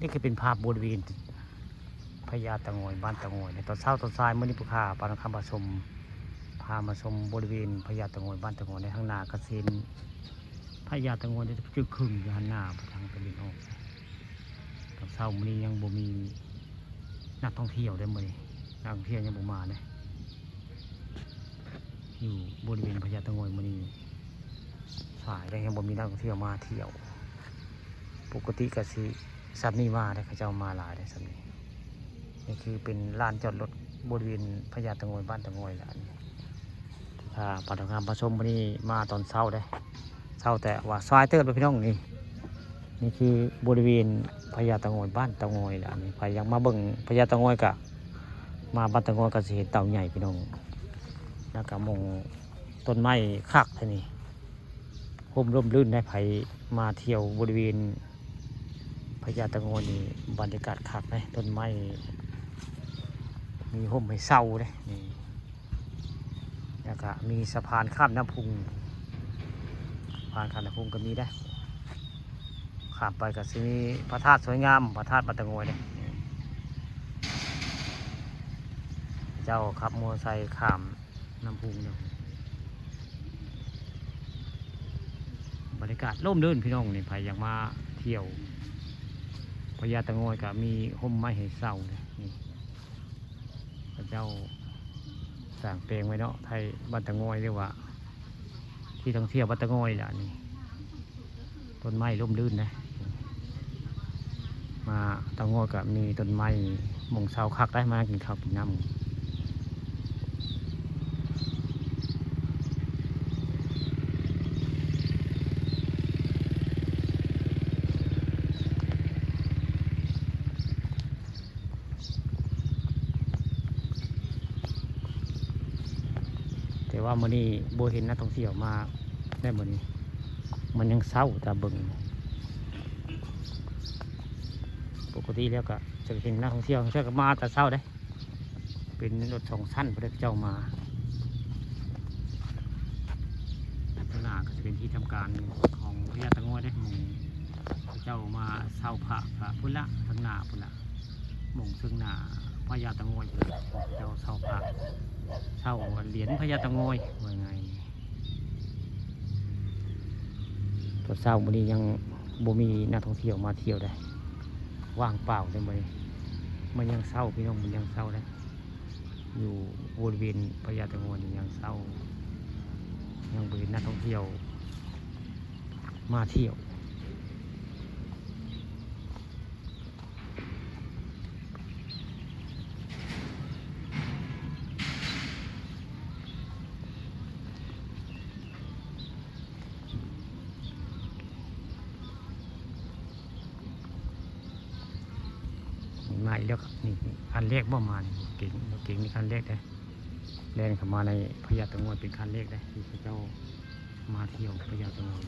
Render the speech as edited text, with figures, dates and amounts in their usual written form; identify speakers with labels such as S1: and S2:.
S1: นี่คือเป็นภาพบริเวณพญาตะงอยบ้านตะงอยในตอนเช้าตอนสายมื้อนี้ผู้ค้าปานคำผสมพามาชมบริเวณพญาตะงอยบ้านตะงอยในข้างหน้ากระเซ็นพญาตะงอยจะจึกครึ่งอยู่หันหน้าไปทางตะลินออกตอนเช้ามื้อนี้ยังบ่มีนักท่องเที่ยวได้มื้อนี้นักท่องเที่ยวยังบ่มาเลยอยู่บริเวณพญาตะงอยมื้อนี้สายได้ยังบ่มีนักท่องเที่ยวมาเที่ยวปกติก็สิสัตว์นี่มาได้เขาเจ้ามาหลายได้สัตว์นี้นี่คือเป็นลานจอดรถบริเวณพญาตะงอยบ้านตะงอยแหละปัตตาคามผสมวันนี้มาตอนเช้าได้เช้าแต่ว่าซอยเติร์ดไปพี่น้องนี่คือบริเวณพญาตะงอยบ้านตะงอยแหละนี่ไปยังมาเบิ่งพญาตะงอยกะมาบ้านตะงอยก็สิเห็นเต่าใหญ่พี่น้องแล้วก็มงต้นไม้คักท่านี่ร่มร่มรื่นได้ไผมาเที่ยวบริเวณพญาตะงอยนี่บรรยากาศคักเลยต้นไม้มีห่มให้เศร้าเลยนี่แล้วก็มีสะพานข้ามน้ำพุงสะพานข้ามน้ำพุงก็มีได้ข้ามไปก็จะมีพระธาตุสวยงามพระธาตุบ้านตะงอยเลยเจ้าขับมอเตอร์ไซค์ข้ามน้ำพุงเนี่ยบรรยากาศร่มรื่นพี่น้องนี่ใครอยากมาเที่ยวพญาตะงอยก็มีห่มไม้ให้เศร้าเลยนี่พระเจ้าสั่งเพลงไว้เนาะไทยบ้านตะงอยเรียกว่าที่ท่องเที่ยวบ้านตะงอยแหละนี่ต้นไม้ร่มรื่นนะมาตะงอยก็มีต้นไม้มงเสาคักได้มากินข้าวกินน้ำแต่ว่ามื้อนี้โบเห็นนักท่องเที่ยวมาได้มื้อนี้มันยังเศร้าตาเบิ่งปกติแล้วก็จะเห็นนักท่องเที่ยวเชื่อก็มาแต่เศร้าได้เป็นรถ2 ชั้นพระเจ้ามาข้างหน้าก็จะเป็นที่ทำการของพญาตะงอยได้หมู่พระเจ้ามาเศร้าพระพุ่นละทางหน้าพุ่นละหม่งซึ่งหน้าพญาตะงอยเจ้าเศร้าพระเศร้าเหรียญพญาตะงอยว่าไงตัวเศร้ามื้อนี้ยังบ่มีนักท่องเที่ยวมาเที่ยวได้ว่างเปล่าเลยมื้อนี้มันยังเศร้าพี่น้องมันยังเศร้าได้อยู่บริเวณพญาตะงอยยังเศร้ายังบ่เห็นนักท่องเที่ยวมาเที่ยวมาอีกแล้วครับนี่คันแรกบ่มาเก่งนี่คันแรกได้แล่นเข้ามาในพญาตะงอยเป็นคันแรกได้ที่พระเจ้ามาเที่ยวพญาตะงอย